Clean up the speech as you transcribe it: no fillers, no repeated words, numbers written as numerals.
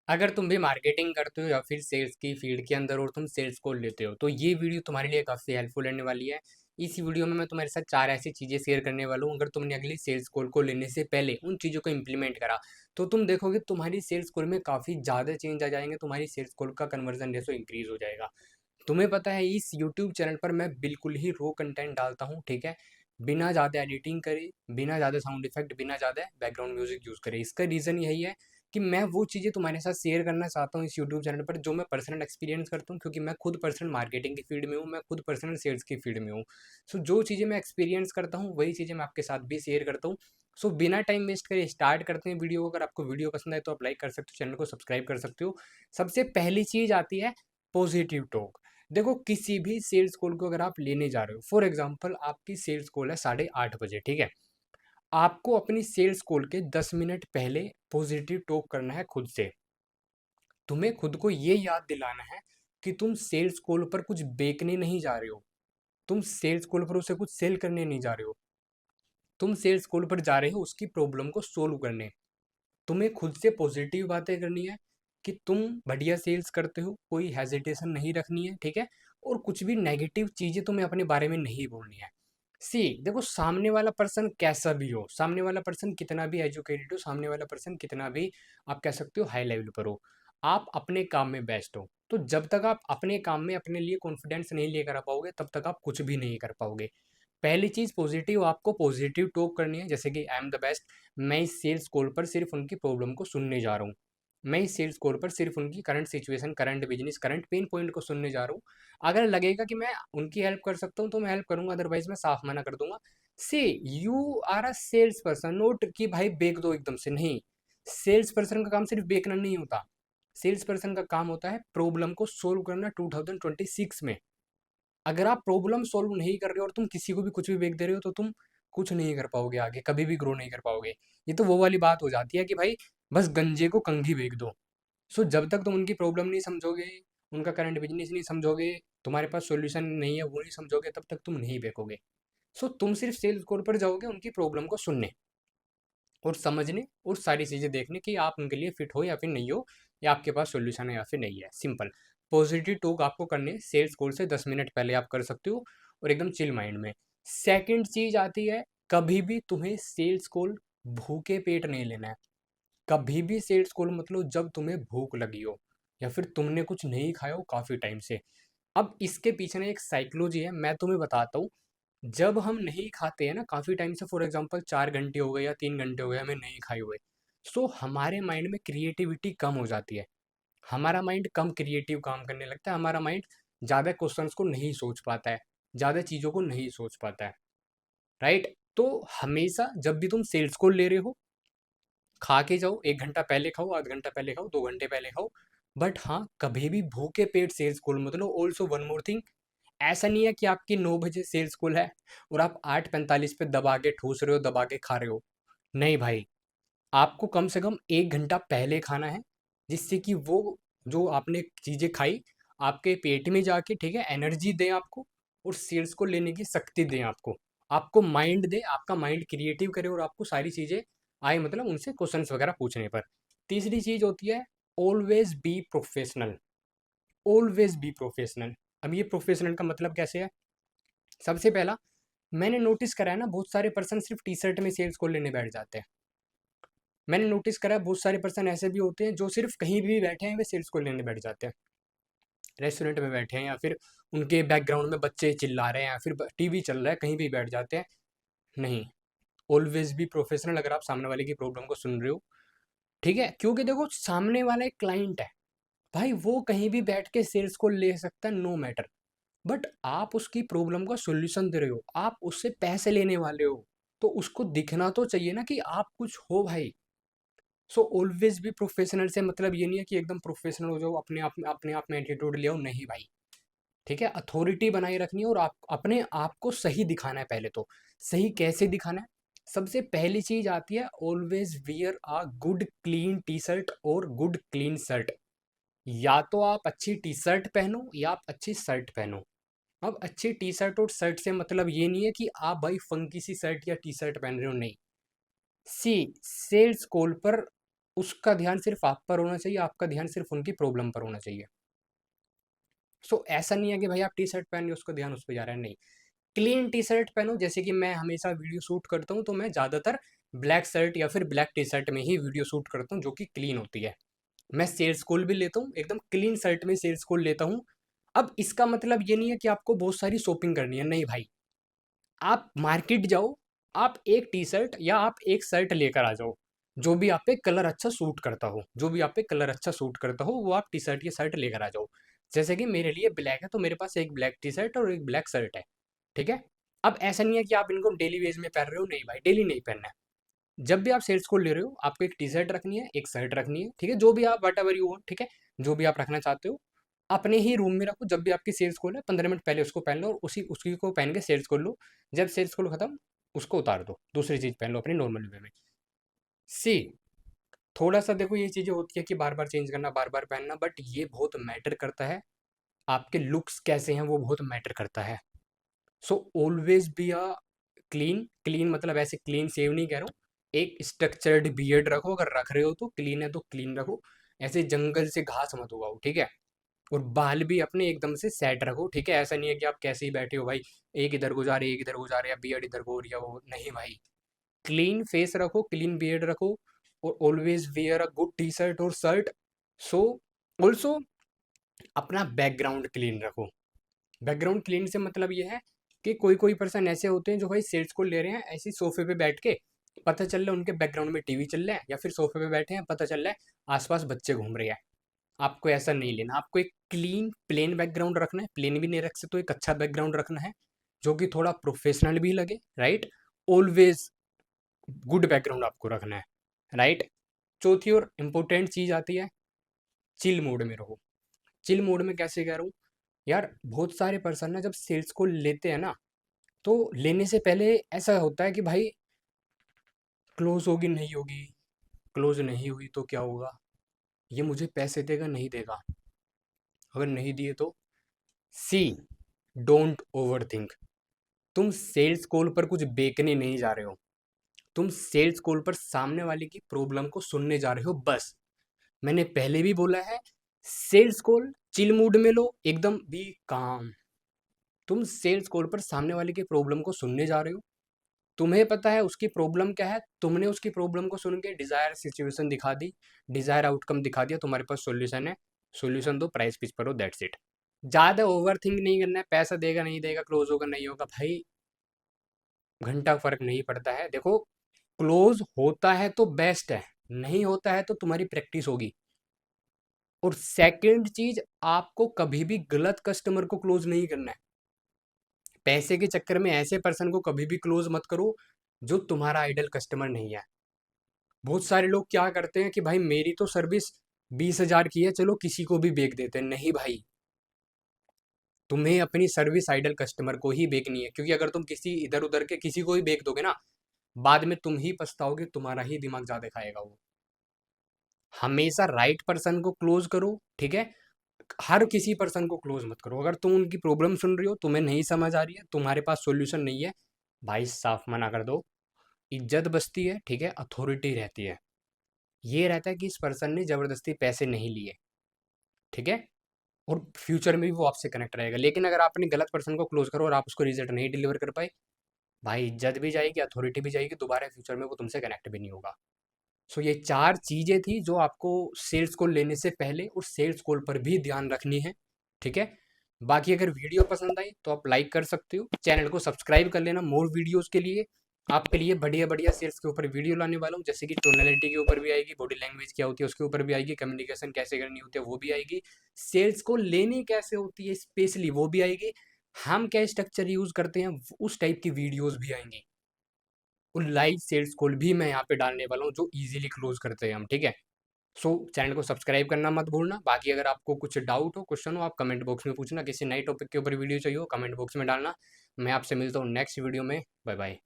अगर तुम भी मार्केटिंग करते हो या फिर सेल्स की फील्ड के अंदर और तुम सेल्स कॉल लेते हो तो ये वीडियो तुम्हारे लिए काफ़ी हेल्पफुल रहने वाली है। इस वीडियो में मैं तुम्हारे साथ 4 ऐसी चीज़ें शेयर करने वाला हूँ। अगर तुमने अगली सेल्स कॉल को लेने से पहले उन चीज़ों को इंप्लीमेंट करा तो तुम देखोगे तुम्हारी सेल्स कॉल में काफ़ी ज़्यादा चेंज आ जाएंगे। तुम्हारी सेल्स कॉल का कन्वर्जन रेशो इंक्रीज हो जाएगा। तुम्हें पता है इस यूट्यूब चैनल पर मैं बिल्कुल ही रो कंटेंट डालता हूँ, ठीक है? बिना ज़्यादा एडिटिंग करे, बिना ज़्यादा साउंड इफेक्ट, बिना ज़्यादा बैकग्राउंड म्यूजिक यूज़ करे। इसका रीज़न यही है कि मैं वो चीज़ें तुम्हारे साथ शेयर करना चाहता हूँ इस यूट्यूब चैनल पर जो मैं पर्सनल एक्सपीरियंस करता हूँ, क्योंकि मैं खुद पर्सनल मार्केटिंग की फील्ड में हूँ, मैं खुद पर्सनल सेल्स की फील्ड में हूँ। सो जो चीज़ें मैं एक्सपीरियंस करता हूँ वही चीज़ें मैं आपके साथ भी शेयर करता हूँ। सो बिना टाइम वेस्ट करे स्टार्ट करते हैं वीडियो को। अगर आपको वीडियो पसंद आए तो आप लाइक कर सकते हो, चैनल को सब्सक्राइब कर सकते हो। सबसे पहली चीज़ आती है पॉजिटिव टॉक। देखो किसी भी सेल्स कॉल को अगर आप लेने जा रहे हो, फॉर एग्जांपल आपकी सेल्स कॉल है 8:30 बजे, ठीक है? आपको अपनी सेल्स कॉल के 10 मिनट पहले पॉजिटिव टॉक करना है खुद से। तुम्हें खुद को ये याद दिलाना है कि तुम सेल्स कॉल पर कुछ बेचने नहीं जा रहे हो। तुम सेल्स कॉल पर उसे कुछ सेल करने नहीं जा रहे हो। तुम सेल्स कॉल पर जा रहे हो उसकी प्रॉब्लम को सोल्व करने। तुम्हें खुद से पॉजिटिव बातें करनी है कि तुम बढ़िया सेल्स करते हो, कोई हेजिटेशन नहीं रखनी है, ठीक है? और कुछ भी नेगेटिव चीज़ें तुम्हें अपने बारे में नहीं बोलनी है। सी देखो, सामने वाला पर्सन कैसा भी हो, सामने वाला पर्सन कितना भी एजुकेटेड हो, सामने वाला पर्सन कितना भी आप कह सकते हो हाई लेवल पर हो, आप अपने काम में बेस्ट हो। तो जब तक आप अपने काम में अपने लिए कॉन्फिडेंस नहीं लेकर आ पाओगे तब तक आप कुछ भी नहीं कर पाओगे। पहली चीज़ पॉजिटिव, आपको पॉजिटिव टॉक करनी है, जैसे कि आई एम द बेस्ट। मैं इस सेल्स कॉल पर सिर्फ उनकी प्रॉब्लम को सुनने जा रहा हूँ। मैं इस सेल्स कॉल पर सिर्फ उनकी current situation, current business, current pain point को सुनने जा रहा हूँ। अगर लगेगा कि मैं उनकी हेल्प कर सकता हूँ तो मैं हेल्प करूंगा, अदरवाइज मैं साफ मना कर दूंगा। Say you are a sales person, note कि भाई बेच दो एकदम से नहीं। सेल्स पर्सन का काम सिर्फ बेचना नहीं होता। सेल्स पर्सन का काम होता है प्रॉब्लम को सोल्व करना 2026 में। अगर आप प्रॉब्लम सॉल्व नहीं कर रहे हो और तुम किसी को भी कुछ भी बेच दे रहे हो तो तुम कुछ नहीं कर पाओगे, आगे कभी भी ग्रो नहीं कर पाओगे। ये तो वो वाली बात हो जाती है कि भाई बस गंजे को कंघी बेच दो। सो जब तक तुम उनकी प्रॉब्लम नहीं समझोगे, उनका करंट बिजनेस नहीं समझोगे, तुम्हारे पास सॉल्यूशन नहीं है वो नहीं समझोगे, तब तक तुम नहीं बेचोगे। सो तुम सिर्फ सेल्स कॉल पर जाओगे उनकी प्रॉब्लम को सुनने और समझने और सारी चीज़ें देखने कि आप उनके लिए फिट हो या फिर नहीं हो, या आपके पास सॉल्यूशन है या फिर नहीं है। सिंपल। पॉजिटिव टॉक आपको करने सेल्स कॉल से 10 मिनट पहले आप कर सकते हो और एकदम चिल माइंड में। सेकंड चीज़ आती है, कभी भी तुम्हें सेल्स कॉल भूखे पेट नहीं लेना है। कभी भी सेल्स कॉल मतलब जब तुम्हें भूख लगी हो या फिर तुमने कुछ नहीं खाया हो काफ़ी टाइम से। अब इसके पीछे ना एक साइकोलॉजी है, मैं तुम्हें बताता हूँ। जब हम नहीं खाते हैं ना काफ़ी टाइम से, फॉर एग्जांपल 4 घंटे हो गए या 3 घंटे हो गए हमें नहीं खाए हुए, सो हमारे माइंड में क्रिएटिविटी कम हो जाती है। हमारा माइंड कम क्रिएटिव काम करने लगता है, हमारा माइंड ज़्यादा क्वेश्चंस को नहीं सोच पाता है, ज़्यादा चीज़ों को नहीं सोच पाता है, राइट? तो हमेशा जब भी तुम सेल्स कॉल ले रहे हो, खा के जाओ, 1 घंटा पहले खाओ, आध घंटा पहले खाओ, 2 घंटे पहले खाओ। बट हाँ, कभी भी भूखे पेट सेल्स कॉल मत लो। ऑल्सो वन मोर थिंग, ऐसा नहीं है कि आपकी 9 बजे सेल्स कॉल है और आप 8:45 पे दबा के ठूस रहे हो, दबा के खा रहे हो। नहीं भाई, आपको कम से कम 1 घंटा पहले खाना है, जिससे कि वो जो आपने चीज़ें खाई आपके पेट में जाके, ठीक है, एनर्जी दें आपको और सेल्स को लेने की शक्ति दें आपको। आपको माइंड दे, आपका माइंड क्रिएटिव करे और आपको सारी चीज़ें आए, मतलब उनसे क्वेश्चंस वगैरह पूछने पर। तीसरी चीज़ होती है always be professional. Always be professional. अब ये प्रोफेशनल का मतलब कैसे है? सबसे पहला, मैंने नोटिस करा है ना, बहुत सारे पर्सन सिर्फ टी शर्ट में सेल्स को लेने बैठ जाते हैं। मैंने नोटिस करा है बहुत सारे पर्सन ऐसे भी होते हैं जो सिर्फ कहीं भी बैठे हैं वे सेल्स को लेने बैठ जाते हैं। रेस्टोरेंट में बैठे हैं या फिर उनके बैकग्राउंड में बच्चे चिल्ला रहे हैं या फिर टीवी चल रहा है, कहीं भी बैठ जाते हैं। नहीं, ऑलवेज भी प्रोफेशनल अगर आप सामने वाले की प्रॉब्लम को सुन रहे हो, ठीक है? क्योंकि देखो सामने वाला एक क्लाइंट है, भाई वो कहीं भी बैठ के सेल्स को ले सकता है, नो मैटर। बट आप उसकी प्रॉब्लम का सॉल्यूशन दे रहे हो, आप उससे पैसे लेने वाले हो, तो उसको दिखना तो चाहिए ना कि आप कुछ हो भाई। सो ऑलवेज भी प्रोफेशनल से मतलब ये नहीं है कि एकदम प्रोफेशनल हो जाओ, अपने आप में एटीट्यूड ले आओ, नहीं भाई। ठीक है, अथॉरिटी बनाए रखनी है और आप अपने आप को सही दिखाना है। पहले तो सही कैसे दिखाना है? सबसे पहली चीज आती है always wear a good clean T shirt और गुड क्लीन शर्ट। या तो आप अच्छी टी शर्ट पहनो या आप अच्छी शर्ट पहनो। अब अच्छी टी शर्ट और शर्ट से मतलब ये नहीं है कि आप भाई फंकी सी शर्ट या टी शर्ट पहन रहे हो, नहीं। सी सेल्स कॉल पर उसका ध्यान सिर्फ आप पर होना चाहिए, आपका ध्यान सिर्फ उनकी प्रॉब्लम पर होना चाहिए। सो ऐसा नहीं है कि भाई आप टी शर्ट पहन रहे हो उसका ध्यान उस पर जा रहा है, नहीं। क्लीन टी शर्ट पहनो, जैसे कि मैं हमेशा वीडियो शूट करता हूँ तो मैं ज़्यादातर ब्लैक शर्ट या फिर ब्लैक टी शर्ट में ही वीडियो शूट करता हूँ जो कि क्लीन होती है। मैं सेल्स कॉल भी लेता हूँ, एकदम क्लीन शर्ट में सेल्स कॉल लेता हूँ। अब इसका मतलब ये नहीं है कि आपको बहुत सारी शॉपिंग करनी है, नहीं भाई। आप मार्केट जाओ, आप एक टी शर्ट या आप एक शर्ट लेकर आ जाओ, जो भी आप पे कलर अच्छा सूट करता हो, जो भी आप पे कलर अच्छा सूट करता हो वो आप टी शर्ट या शर्ट लेकर आ जाओ। जैसे कि मेरे लिए ब्लैक है तो मेरे पास एक ब्लैक टी शर्ट और एक ब्लैक शर्ट है, ठीक है। अब ऐसा नहीं है कि आप इनको डेली वेज में पहन रहे हो, नहीं भाई, डेली नहीं पहनना है। जब भी आप सेल्स कोड ले रहे हो आपको एक टी शर्ट रखनी है, एक शर्ट रखनी है, ठीक है, जो भी आप वट एवर यू हो, ठीक है, जो भी आप रखना चाहते हो अपने ही रूम में रखो। जब भी आपकी सेल्स कॉल है 15 मिनट पहले उसको पहन लो और उसी को पहन के सेल्स कॉल लो। जब सेल्स कॉल खत्म उसको उतार दो, दूसरी चीज पहन लो अपनी नॉर्मल वे में। सी, थोड़ा सा देखो ये चीजें होती है कि बार बार चेंज करना, बार बार पहनना, बट ये बहुत मैटर करता है। आपके लुक्स कैसे हैं वो बहुत मैटर करता है। So always be a clean. Clean मतलब ऐसे क्लीन शेव नहीं कह रहा हूँ, एक स्ट्रक्चर्ड बियर्ड रखो, अगर रख रहे हो तो क्लीन है तो क्लीन रखो। ऐसे जंगल से घास मत उगाओ, ठीक है। और बाल भी अपने एकदम से सेट रखो, ठीक है। ऐसा नहीं है कि आप कैसे ही बैठे हो भाई, एक इधर को जा रहे एक इधर को जा रहे, या बियर्ड इधर को हो रही है, वो नहीं भाई। क्लीन फेस रखो, क्लीन बियर्ड रखो, और always wear a good T shirt और शर्ट। सो ऑल्सो अपना बैकग्राउंड क्लीन रखो। बैकग्राउंड क्लीन से मतलब ये है कि कोई कोई पर्सन ऐसे होते हैं जो भाई सेल्स को ले रहे हैं ऐसी सोफे पे बैठ के, पता चल रहा है उनके बैकग्राउंड में टीवी चल रहा है, या फिर सोफे पे बैठे हैं पता चल रहा है आसपास बच्चे घूम रहे हैं। आपको ऐसा नहीं लेना, आपको एक क्लीन प्लेन बैकग्राउंड रखना है, प्लेन भी नहीं रख सकते तो एक अच्छा बैकग्राउंड रखना है जो कि थोड़ा प्रोफेशनल भी लगे, राइट। ऑलवेज गुड बैकग्राउंड आपको रखना है, राइट। चौथी और इम्पोर्टेंट चीज आती है, चिल मोड में रहो। चिल मोड में कैसे कह रहा हूँ यार, बहुत सारे पर्सन ना जब सेल्स को लेते हैं ना, तो लेने से पहले ऐसा होता है कि भाई क्लोज होगी नहीं होगी, क्लोज नहीं हुई तो क्या होगा, ये मुझे पैसे देगा नहीं देगा, अगर नहीं दिए तो। सी, डोंट ओवर थिंक। तुम सेल्स कॉल पर कुछ बेचने नहीं जा रहे हो, तुम सेल्स कॉल पर सामने वाले की प्रॉब्लम को सुनने जा रहे हो बस। मैंने पहले भी बोला है, सेल्स कॉल चिल मूड में लो, एकदम बी काम। तुम सेल्स कॉल पर सामने वाले की प्रॉब्लम को सुनने जा रहे हो, तुम्हें पता है उसकी प्रॉब्लम क्या है, तुमने उसकी प्रॉब्लम को सुन के डिजायर सिचुएशन दिखा दी, डिजायर आउटकम दिखा दिया, तुम्हारे पास सॉल्यूशन है, सॉल्यूशन दो, प्राइस पिच करो, दैट्स इट। ज्यादा ओवर थिंक नहीं करना है, पैसा देगा नहीं देगा, क्लोज होगा नहीं होगा, भाई घंटा फर्क नहीं पड़ता है। देखो, क्लोज होता है तो बेस्ट है, नहीं होता है तो तुम्हारी प्रैक्टिस होगी। और सेकंड चीज, आपको कभी भी गलत कस्टमर को क्लोज नहीं करना है। पैसे के चक्कर में ऐसे पर्सन को कभी भी क्लोज मत करो जो तुम्हारा आइडल कस्टमर नहीं है। बहुत सारे लोग क्या करते हैं कि भाई मेरी तो सर्विस 20,000 की है, चलो किसी को भी बेच देते हैं, नहीं भाई। तुम्हें अपनी सर्विस आइडल कस्टमर को ही बेचनी है, क्योंकि अगर तुम किसी इधर उधर के किसी को भी बेच दोगे ना, बाद में तुम ही पछताओगे, तुम्हारा ही दिमाग ज्यादा खाएगा वो। हमेशा राइट पर्सन को क्लोज करो, ठीक है। हर किसी पर्सन को क्लोज मत करो। अगर तुम उनकी प्रॉब्लम सुन रही हो, तुम्हें नहीं समझ आ रही है, तुम्हारे पास सॉल्यूशन नहीं है, भाई साफ मना कर दो। इज्जत बचती है, ठीक है, अथॉरिटी रहती है। ये रहता है कि इस पर्सन ने जबरदस्ती पैसे नहीं लिए, ठीक है, और फ्यूचर में भी वो आपसे कनेक्ट रहेगा। लेकिन अगर आपने गलत पर्सन को क्लोज करो और आप उसको रिजल्ट नहीं डिलीवर कर पाए, भाई इज्जत भी जाएगी, अथॉरिटी भी जाएगी, दोबारा फ्यूचर में वो तुमसे कनेक्ट भी नहीं होगा। सो ये 4 चीज़ें थी जो आपको सेल्स कॉल लेने से पहले और सेल्स कॉल पर भी ध्यान रखनी है, ठीक है। बाकी अगर वीडियो पसंद आई तो आप लाइक कर सकते हो, चैनल को सब्सक्राइब कर लेना मोर वीडियोस के लिए। आपके लिए बढ़िया बढ़िया सेल्स के ऊपर वीडियो लाने वाला हूँ, जैसे कि टोनलिटी के ऊपर भी आएगी, बॉडी लैंग्वेज क्या होती है उसके ऊपर भी आएगी, कम्युनिकेशन कैसे करनी होती है वो भी आएगी, सेल्स को लेनी कैसे होती है स्पेशली वो भी आएगी, हम क्या स्ट्रक्चर यूज करते हैं उस टाइप की वीडियोस भी आएंगी, और लाइव सेल्स कॉल भी मैं यहाँ पे डालने वाला हूँ जो इजीली क्लोज करते हैं हम, ठीक है। सो चैनल को सब्सक्राइब करना मत भूलना। बाकी अगर आपको कुछ डाउट हो, क्वेश्चन हो, आप कमेंट बॉक्स में पूछना, किसी नए टॉपिक के ऊपर वीडियो चाहिए हो कमेंट बॉक्स में डालना। मैं आपसे मिलता हूँ नेक्स्ट वीडियो में, बाय बाय।